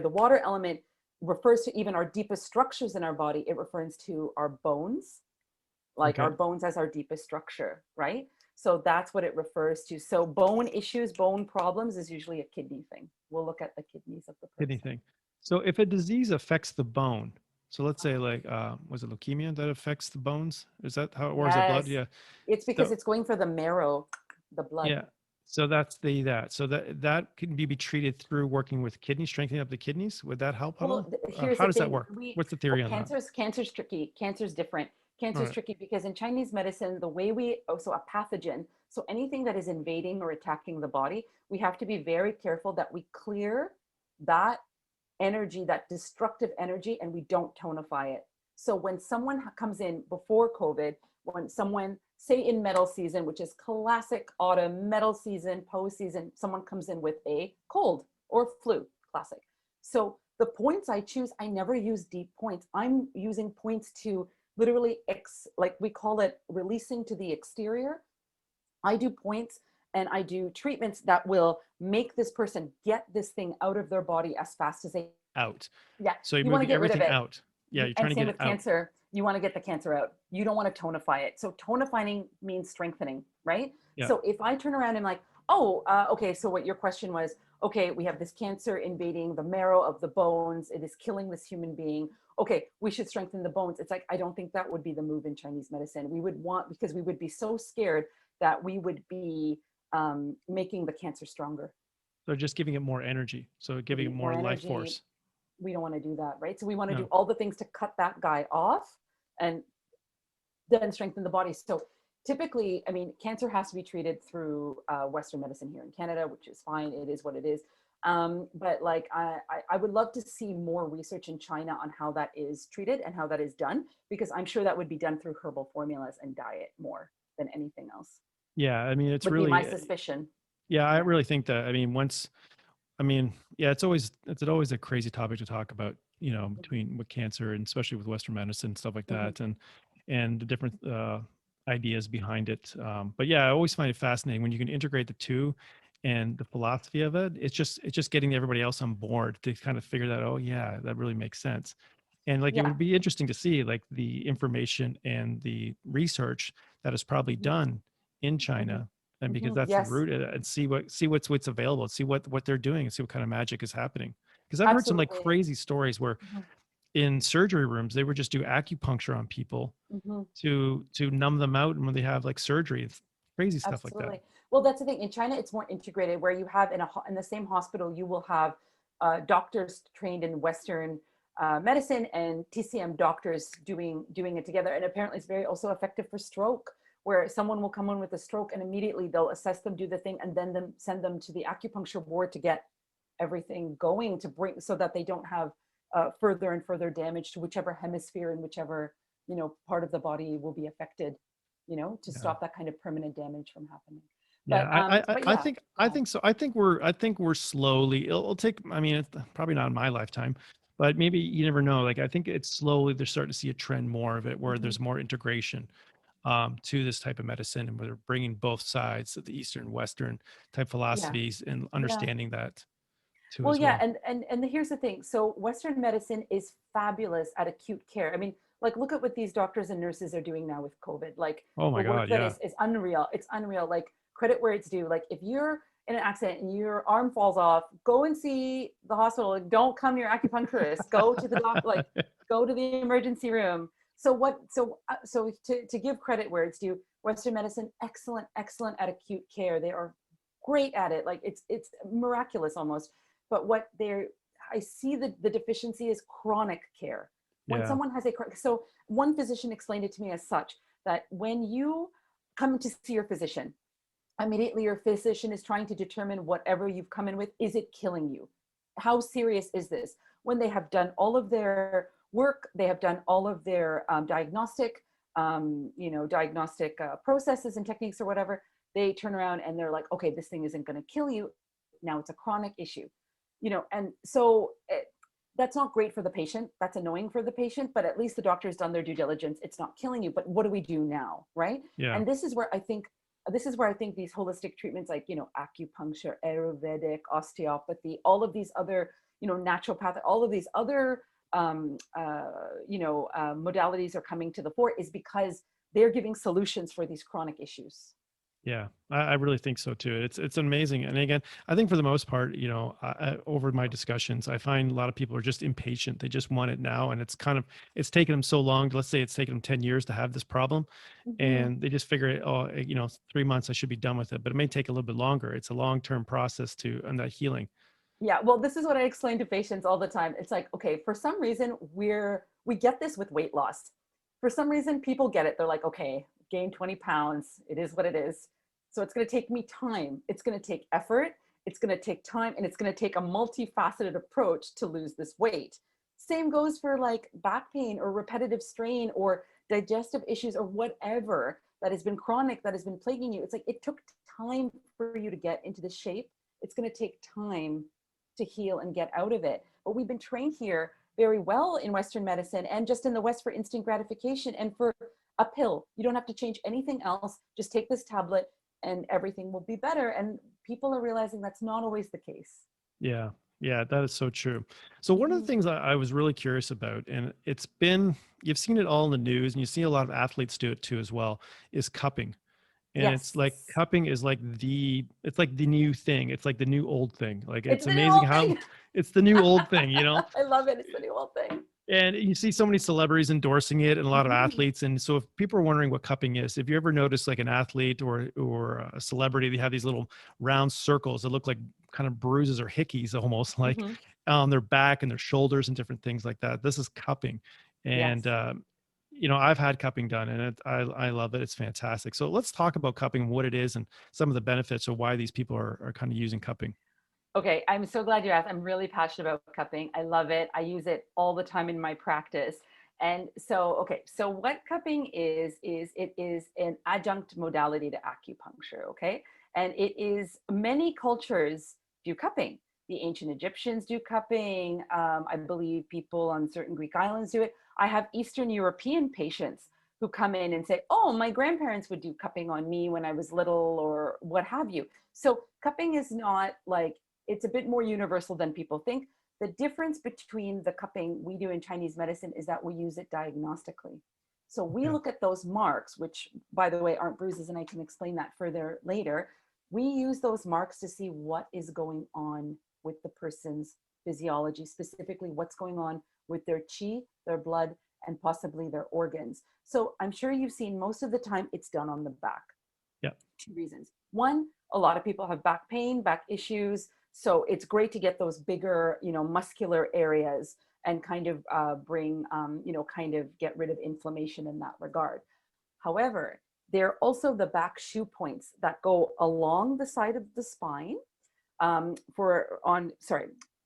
water element refers to even our deepest structures in our body. It refers to our bones, like Okay. our bones as our deepest structure, right? So that's what it refers to. So bone issues, bone problems is usually a kidney thing. We'll look at the kidneys of the person. Anything. So if a disease affects the bone, so let's say like, was it leukemia that affects the bones? Is that how, or is it blood? Yes, Yeah. it's because So it's going for the marrow, the blood. yeah. So that's that. So that can be treated through working with kidneys, strengthening up the kidneys. Would that help at Well, all? here's How the does that thing. work? What's the theory on that? Cancer's tricky. Cancer's different. All Cancer's right. tricky because in Chinese medicine, the way so a pathogen, so anything that is invading or attacking the body, we have to be very careful that we clear that energy, that destructive energy, and we don't tonify it. So when someone comes in before COVID, when someone, say in metal season, which is classic autumn, metal season, POE season, someone comes in with a cold or flu, classic. So the points I choose, I never use deep points. I'm using points to literally, like we call it, releasing to the exterior. I do points and I do treatments that will make this person get this thing out of their body as fast as they, Out. yeah, So you're you want to moving get rid of everything it. out. Yeah, you're trying And to same get it with out. cancer, you want to get the cancer out. You don't want to tonify it. So tonifying means strengthening, right? Yeah. So if I turn around and like, Oh, okay. So what your question was, okay, we have this cancer invading the marrow of the bones. It is killing this human being. Okay, we should strengthen the bones. It's like, I don't think that would be the move in Chinese medicine. We would want, because we would be so scared that we would be making the cancer stronger, So just giving it more energy. So giving giving it it more more life energy. force. We don't want to do that, right? So we want to do No. all the things to cut that guy off and then strengthen the body. So typically, I mean, cancer has to be treated through Western medicine here in Canada, which is fine. It is what it is. But like, I would love to see more research in China on how that is treated and how that is done, because I'm sure that would be done through herbal formulas and diet more than anything else, Yeah. I mean, it's would be my really, suspicion. yeah, I Yeah. really think that, I mean, I mean, yeah, it's always a crazy topic to talk about, between with cancer and especially with Western medicine, stuff like Mm-hmm. that, and the different ideas behind it. But yeah, I always find it fascinating when you can integrate the two and the philosophy of it. It's just getting everybody else on board to kind of figure that, oh yeah, that really makes sense. And like it Yeah. would be interesting to see like the information and the research that is probably done in Mm-hmm. China, and because Mm-hmm. that's the Yes, root of it, and see what's available, see what they're doing, and see what kind of magic is happening. Because I've heard some like absolutely. crazy stories where Mm-hmm. in surgery rooms they would just do acupuncture on people Mm-hmm. to numb them out, and when they have like surgery, it's crazy stuff like that. Absolutely. Well, that's the thing. In China, it's more integrated, where you have in the same hospital, you will have doctors trained in Western medicine and TCM doctors doing it together. And apparently, it's very also effective for stroke, where someone will come in with a stroke and immediately they'll assess them, do the thing, and then send them to the acupuncture board to get everything going to bring so that they don't have further and further damage to whichever hemisphere and whichever part of the body will be affected, to Yeah. stop that kind of permanent damage from happening. Yeah, But I yeah, think go I ahead. think so. I think we're slowly. It'll take. I mean, it's probably not in my lifetime, but maybe you never know. Like I think it's slowly they're starting to see a trend more of it, where Mhm. there's more integration to this type of medicine, and where they're bringing both sides of the Eastern and Western type Yeah, philosophies and yeah. understanding that too Well, as yeah, well. here's the thing. So Western medicine is fabulous at acute care. I mean, like look at what these doctors and nurses are doing now with COVID. Like Oh the my work God, that yeah. is unreal. It's unreal. Like credit where it's due. Like if you're in an accident and your arm falls off, go and see the hospital. Like, don't come to your acupuncturist. Go to the doc. Like go to the emergency room. So what? So to give credit where it's due, Western medicine excellent, excellent at acute care. They are great at it. Like it's miraculous almost. But what they're I see the deficiency is chronic care. When Yeah, someone has so one physician explained it to me as such, that when you come to see your physician, immediately your physician is trying to determine whatever you've come in with, is it killing you? How serious is this? When they have done all of their work, they have done all of their diagnostic processes and techniques or whatever, they turn around and they're like, okay, this thing isn't going to kill you. Now it's a chronic issue, and so that's not great for the patient. That's annoying for the patient, but at least the doctor's done their due diligence. It's not killing you, but what do we do now, right? yeah, And this is where I think these holistic treatments, like acupuncture, Ayurvedic, osteopathy, all of these other naturopath, all of these other modalities are coming to the fore, is because they're giving solutions for these chronic issues. yeah. I really think so too. It's amazing. And again, I think for the most part, over my discussions, I find a lot of people are just impatient. They just want it now, and it's taken them so long. Let's say it's taken them 10 years to have this problem, Mhm. and they just figure it. Oh, 3 months I should be done with it, but it may take a little bit longer. It's a long-term process and that healing. Yeah, well, this is what I explain to patients all the time. It's like, okay, for some reason we get this with weight loss. For some reason people get it. They're like, okay, gain 20 pounds. It is what it is. So it's going to take me time. It's going to take effort. It's going to take time, and it's going to take a multifaceted approach to lose this weight. Same goes for like back pain or repetitive strain or digestive issues or whatever that has been chronic, that has been plaguing you. It's like it took time for you to get into this shape. It's going to take time to heal and get out of it. But we've been trained here very well in Western medicine and just in the West for instant gratification and for a pill. You don't have to change anything else. Just take this tablet and everything will be better. And people are realizing that's not always the case. Yeah, yeah, that is so true. So one of the Mhm. things I was really curious about, and you've seen it all in the news, and you see a lot of athletes do it too as well, is cupping. And it's Yes. like cupping is like it's like the new thing. It's like the new old thing. Like It's it's the new amazing old how thing. it's the new old thing, you know? I love it. It's the new old thing. And you see so many celebrities endorsing it and a lot of Mhm. athletes. And so if people are wondering what cupping is, if you ever notice like an athlete or a celebrity, they have these little round circles that look like kind of bruises or hickeys almost like Mhm. on their back and their shoulders and different things like that. This is cupping. And Yes. you know, I've had cupping done and I love it. It's fantastic. So let's talk about cupping, what it is and some of the benefits of why these people are kind of using cupping. Okay, I'm so glad you asked. I'm really passionate about cupping. I love it. I use it all the time in my practice. And so, okay, so what cupping is it is an adjunct modality to acupuncture, okay? And it is many cultures do cupping. The ancient Egyptians do cupping. I believe people on certain Greek islands do it. I have Eastern European patients who come in and say, oh, my grandparents would do cupping on me when I was little or what have you. So cupping is not like, it's a bit more universal than people think. The difference between the cupping we do in Chinese medicine is that we use it diagnostically. So we Okay. look at those marks, which by the way aren't bruises, and I can explain that further later. We use those marks to see what is going on with the person's physiology, specifically what's going on with their chi, their blood, and possibly their organs. So I'm sure you've seen most of the time it's done on the back. Yeah. Two reasons. One, a lot of people have back pain, back issues. So it's great to get those bigger, muscular areas and kind of bring, kind of get rid of inflammation in that regard. However, there are also the back shoe points that go along the side of the spine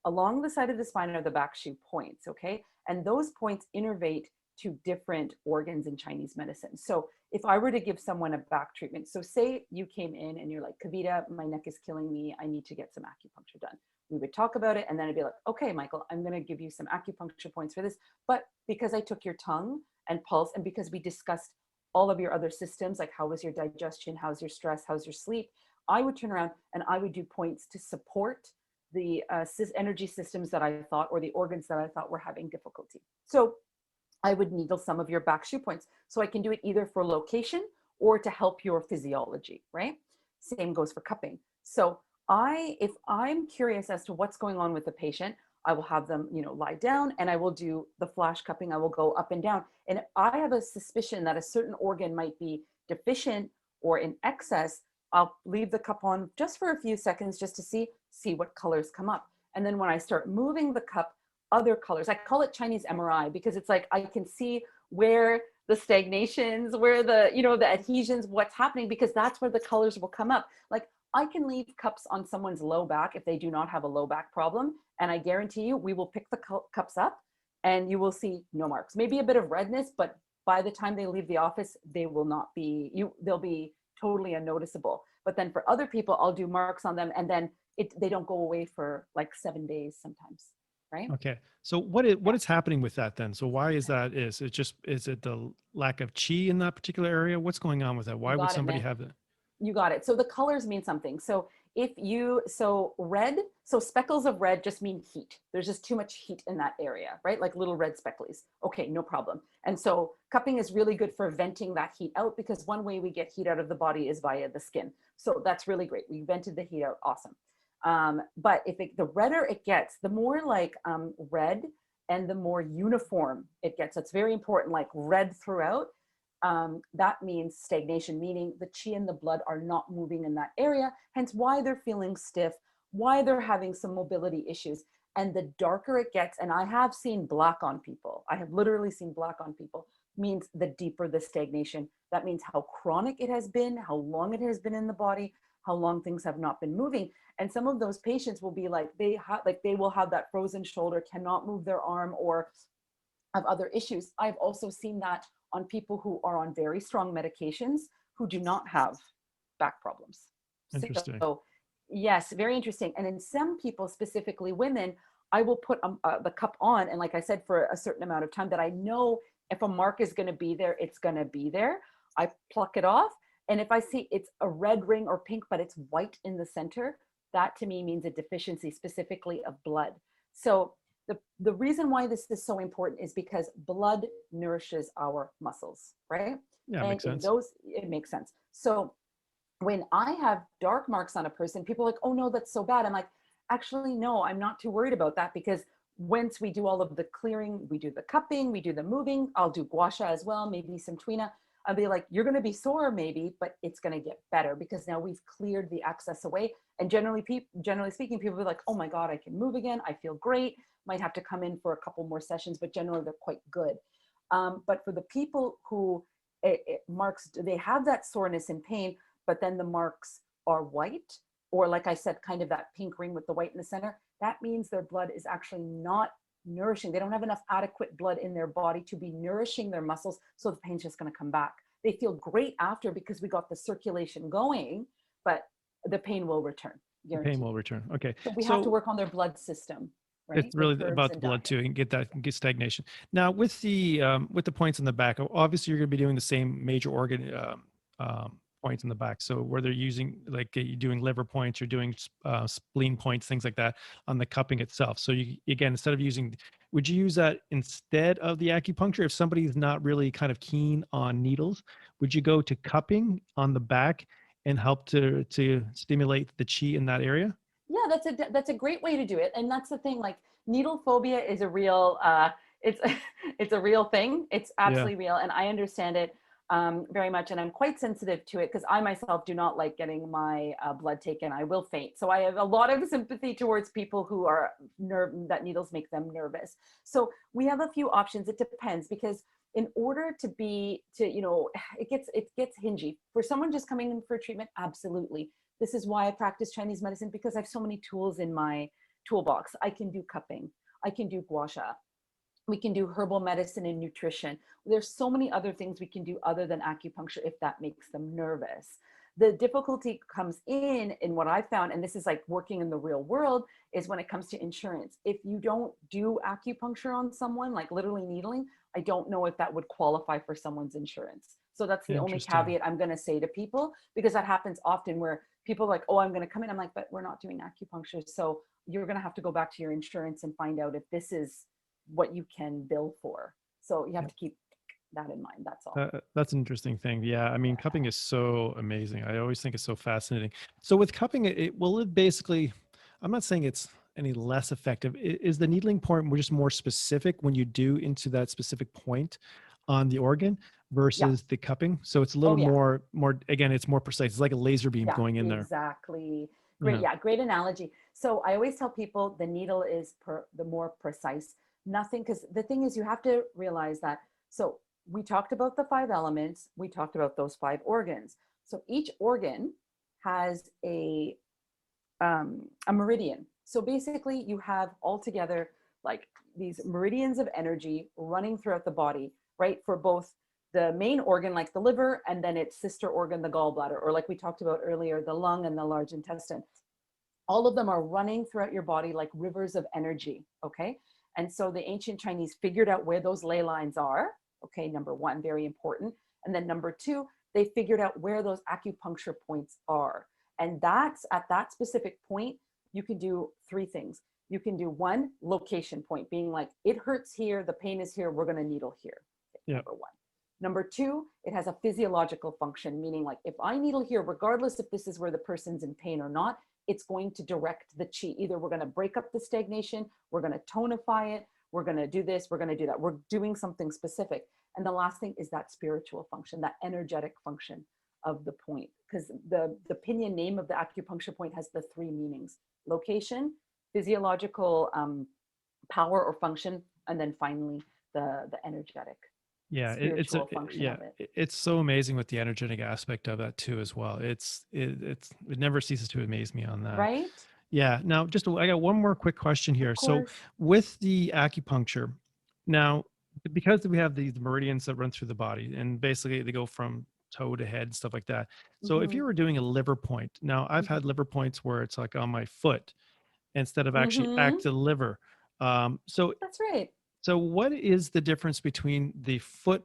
along the side of the spine are the back shoe points, okay? And those points innervate to different organs in Chinese medicine. So if I were to give someone a back treatment, so say you came in and you're like, Kavita, my neck is killing me, I need to get some acupuncture done. We would talk about it and then I'd be like, okay, Michael, I'm gonna give you some acupuncture points for this. But because I took your tongue and pulse and because we discussed all of your other systems, like how was your digestion, how's your stress, how's your sleep, I would turn around and I would do points to support the energy systems that I thought, or the organs that I thought were having difficulty. So I would needle some of your back shoe points. So I can do it either for location or to help your physiology, right? Same goes for cupping. So if I'm curious as to what's going on with the patient, I will have them, lie down and I will do the flash cupping. I will go up and down. And if I have a suspicion that a certain organ might be deficient or in excess, I'll leave the cup on just for a few seconds just to see what colors come up. And then when I start moving the cup, other colors. I call it Chinese MRI because it's like I can see where the stagnations, where the adhesions, what's happening, because that's where the colors will come up. Like I can leave cups on someone's low back if they do not have a low back problem. And I guarantee you, we will pick the cups up and you will see no marks, maybe a bit of redness, but by the time they leave the office, they will not be, they'll be totally unnoticeable. But then for other people, I'll do marks on them and then they don't go away for like 7 days sometimes. Right? Okay. So what Yeah. is happening with that then? So why is that? Is it the lack of chi in that particular area? What's going on with that? You Why would got it, somebody man. have that? You got it. So the colors mean something. So red, so speckles of red just mean heat. There's just too much heat in that area, right? Like little red speckles. Okay, no problem. And so cupping is really good for venting that heat out because one way we get heat out of the body is via the skin. So that's really great. We vented the heat out. Awesome. But the redder it gets, the more like red and the more uniform it gets. It's very important, like red throughout. That means stagnation, meaning the chi and the blood are not moving in that area, hence why they're feeling stiff, why they're having some mobility issues. And the darker it gets, and I have seen black on people, I have literally seen black on people, means the deeper the stagnation. That means how chronic it has been, how long it has been in the body, how long things have not been moving. And some of those patients will be like, they will have that frozen shoulder, cannot move their arm, or have other issues. I've also seen that on people who are on very strong medications who do not have back problems. Interesting. So yes, very interesting. And in some people, specifically women, I will put the cup on. And like I said, for a certain amount of time that I know if a mark is going to be there, it's going to be there. I pluck it off. And if I see it's a red ring or pink, but it's white in the center, that to me means a deficiency specifically of blood. So the reason why this is so important is because blood nourishes our muscles, right? Yeah, And makes in sense. those, it makes sense. So when I have dark marks on a person, people are like, oh no, that's so bad. I'm like, actually, no, I'm not too worried about that, because once we do all of the clearing, we do the cupping, we do the moving, I'll do gua sha as well, maybe some tuina. I'll be like, you're going to be sore maybe, but it's going to get better because now we've cleared the excess away. And generally speaking, people be like, oh my God, I can move again. I feel great. Might have to come in for a couple more sessions, but generally they're quite good. But for the people who marks, they have that soreness and pain, but then the marks are white, or like I said, kind of that pink ring with the white in the center, that means their blood is actually not nourishing. They don't have enough adequate blood in their body to be nourishing their muscles. So the pain's just going to come back. They feel great after because we got the circulation going, but the pain will return. The pain Guaranteed. will return. Okay. So we have to work on their blood system, right? It's really With herbs about the and blood diet. too, and get stagnation. Now with the points in the back, obviously you're going to be doing the same major organ points in the back. So whether you're using, like you're doing liver points, you're doing spleen points, things like that on the cupping itself. So you, again, instead of using, would you use that instead of the acupuncture? If somebody's not really kind of keen on needles, would you go to cupping on the back and help to stimulate the chi in that area? Yeah, that's a great way to do it. And that's the thing, like needle phobia is a real it's it's a real thing. It's Yeah. absolutely real, and I understand it very much, and I'm quite sensitive to it because I myself do not like getting my blood taken. I will faint. So I have a lot of sympathy towards people who are that needles make them nervous. So we have a few options. It depends, because in order to it gets hingy for someone just coming in for treatment. Absolutely. This is why I practice Chinese medicine, because I have so many tools in my toolbox. I can do cupping, I can do gua sha, we can do herbal medicine and nutrition. There's so many other things we can do other than acupuncture if that makes them nervous. The difficulty comes in what I found, and this is like working in the real world, is when it comes to insurance. If you don't do acupuncture on someone, like literally needling, I don't know if that would qualify for someone's insurance. So that's the only Interesting. caveat I'm going to say to people, because that happens often where people are like, oh, I'm going to come in. I'm like, but we're not doing acupuncture. So you're going to have to go back to your insurance and find out if this is what you can bill for. So you have to keep that in mind. That's all. That's an interesting thing. Yeah, I mean, cupping is so amazing. I always think it's so fascinating. So with cupping, it will it basically, I'm not saying it's any less effective. Is the needling point just more specific when you do into that specific point on the organ Yeah. versus the cupping? So it's a Oh little yeah. more again, it's more precise. It's like a laser beam Yeah, going in there. exactly. Great. Yeah. Yeah, great analogy. So I always tell people the needle is the more precise. Nothing, because the thing is, you have to realize that. So we talked about the five elements. We talked about those five organs. So each organ has a meridian. So basically, you have altogether like these meridians of energy running throughout the body, right? For both the main organ, like the liver, and then its sister organ, the gallbladder, or like we talked about earlier, the lung and the large intestine. All of them are running throughout your body like rivers of energy, okay? And so the ancient Chinese figured out where those ley lines are, okay, number one, very important. And then number two, they figured out where those acupuncture points are. And that's at that specific point, you can do three things. You can do one, location point, being like, it hurts here, the pain is here, we're gonna needle here, Yeah. number one. Number two, it has a physiological function, meaning like if I needle here, regardless if this is where the person's in pain or not, it's going to direct the chi. Either we're going to break up the stagnation, we're going to tonify it, we're going to do this, we're going to do that. We're doing something specific. And the last thing is that spiritual function, that energetic function of the point. Because the pinyin name of the acupuncture point has the three meanings: location, physiological power or function, and then finally the energetic. Yeah, Spiritual function yeah, of it. it's so amazing with the energetic aspect of that too as well. It never ceases to amaze me on that. Right? Yeah. Now, I got one more quick question Of here. So, course. with the acupuncture, now because we have these meridians that run through the body, and basically they go from toe to head and stuff like that. So, if Mm-hmm. you were doing a liver point, now I've had liver points where it's like on my foot instead of actually Mm-hmm. at the liver. So That's right. so what is the difference between the foot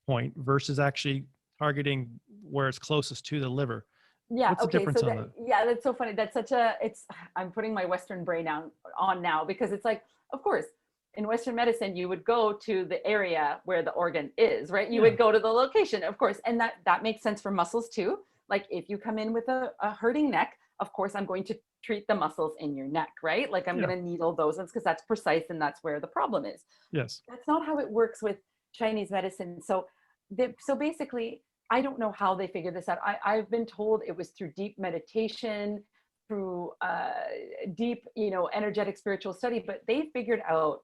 point versus actually targeting where it's closest to the liver? Yeah. What's the Okay. So difference on that, that? yeah, that's so funny. That's such a, it's, I'm putting my Western brain on now, because it's like, of course, in Western medicine, you would go to the area where the organ is, right? You Yeah. would go to the location, of course. And that makes sense for muscles too. Like if you come in with a hurting neck, of course, I'm going to treat the muscles in your neck, right? Like I'm Yeah. going to needle those ones because that's precise and that's where the problem is. Yes. That's not how it works with Chinese medicine. So, so basically, I don't know how they figured this out. I've been told it was through deep meditation, through deep, energetic spiritual study, but they figured out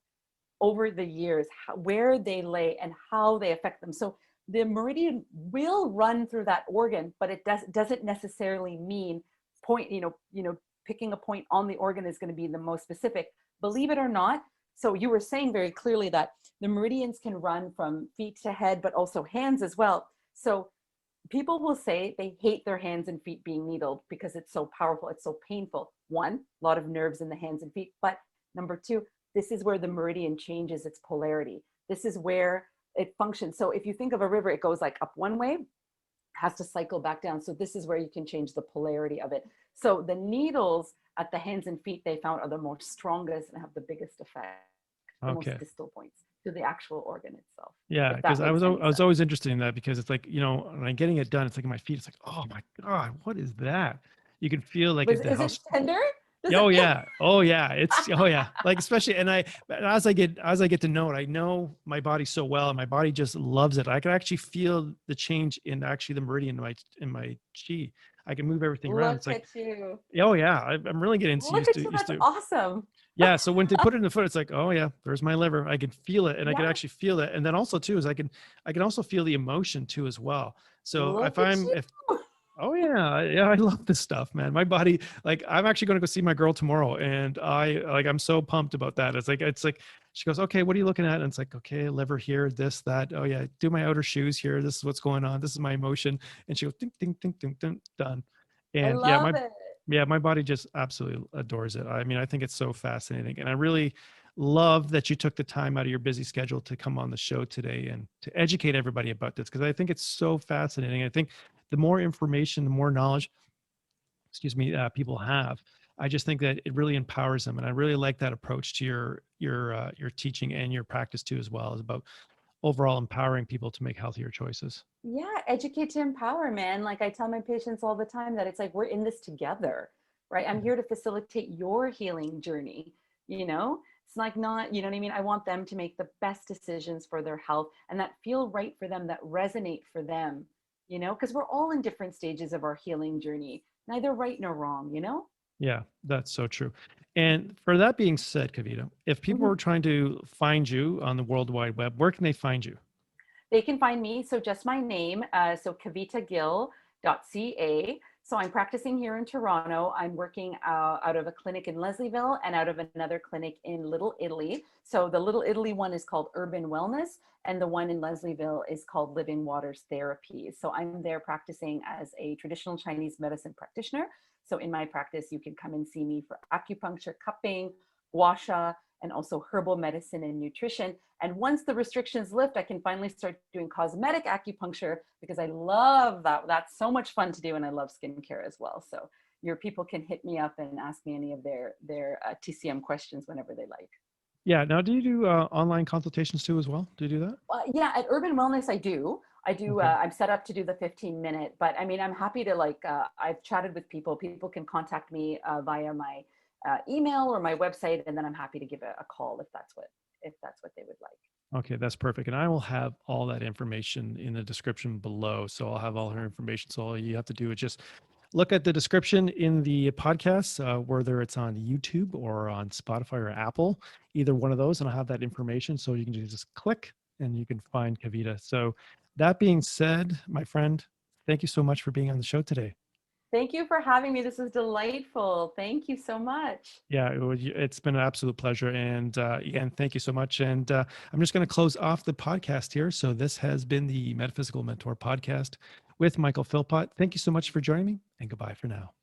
over the years where they lay and how they affect them. So the meridian will run through that organ, but it doesn't necessarily mean point, picking a point on the organ is going to be the most specific, believe it or not. So you were saying very clearly that the meridians can run from feet to head, but also hands as well. So people will say they hate their hands and feet being needled because it's so powerful, it's so painful. One, a lot of nerves in the hands and feet, but number two, this is where the meridian changes its polarity. This is where it functions. So if you think of a river, it goes like up one way, has to cycle back down. So this is where you can change the polarity of it. So the needles at the hands and feet they found are the most strongest and have the biggest effect, the most Okay. distal points to the actual organ itself. Yeah, If that because makes any I was sense. always interested in that because it's like, when I'm getting it done, it's like in my feet. It's like, oh my God, what is that? You can feel like Was the is it house. tender? Does Oh it feel yeah. Oh yeah. Oh yeah. Like especially, and as I get to know it, I know my body so well, and my body just loves it. I can actually feel the change in actually the meridian in my chi. I can move everything around. look It's like, at you. oh yeah, I'm really getting Look used at to you. used That's to. awesome. Yeah. So when they put it in the foot, it's like, oh yeah, there's my liver. I can feel it, and I can Yeah. actually feel it. And then also too is I can also feel the emotion too as well. So Look at you. if oh yeah, yeah, I love this stuff, man. My body, like, I'm actually going to go see my girl tomorrow, and I'm so pumped about that. It's like she goes, okay, what are you looking at? And it's like, okay, liver here, this, that. Oh yeah, do my outer shoes here. This is what's going on. This is my emotion. And she goes, ding, ding, ding, ding, ding, done. I And love it. my body just absolutely adores it. I mean, I think it's so fascinating, and I really love that you took the time out of your busy schedule to come on the show today and to educate everybody about this because I think it's so fascinating. I think the more information, the more knowledge, excuse me, people have, I just think that it really empowers them, and I really like that approach to your teaching and your practice too, as well as about overall empowering people to make healthier choices. Yeah, educate to empower, man. Like I tell my patients all the time that it's like we're in this together, right? I'm Yeah. here to facilitate your healing journey, It's like not, you know what I mean? I want them to make the best decisions for their health and that feel right for them, that resonate for them, because we're all in different stages of our healing journey, neither right nor wrong. Yeah, that's so true. And for that being said, Kavita, if people Mhm. were trying to find you on the World Wide Web, where can they find you? They can find me. So just my name. So kavitagill.ca. So I'm practicing here in Toronto. I'm working out of a clinic in Leslieville and out of another clinic in Little Italy. So the Little Italy one is called Urban Wellness, and the one in Leslieville is called Living Waters Therapy. So I'm there practicing as a traditional Chinese medicine practitioner. So in my practice, you can come and see me for acupuncture, cupping, gua sha, and also herbal medicine and nutrition. And once the restrictions lift, I can finally start doing cosmetic acupuncture because I love that. That's so much fun to do, and I love skincare as well. So your people can hit me up and ask me any of their TCM questions whenever they like. Yeah. Now, do you do online consultations too as well? Do you do that? Yeah, at Urban Wellness, I do. I do. Okay. I'm set up to do the 15-minute, but I mean, I'm happy to I've chatted with people. People can contact me via my email or my website, and then I'm happy to give a call if that's what they would like. Okay, that's perfect. And I will have all that information in the description below. So I'll have all her information. So all you have to do is just look at the description in the podcast, whether it's on YouTube or on Spotify or Apple, either one of those, and I'll have that information. So you can just click and you can find Kavita. So that being said, my friend, thank you so much for being on the show today. Thank you for having me. This was delightful. Thank you so much. Yeah, it's been an absolute pleasure. And again, thank you so much. And I'm just going to close off the podcast here. So this has been the Metaphysical Mentor podcast with Michael Philpott. Thank you so much for joining me, and goodbye for now.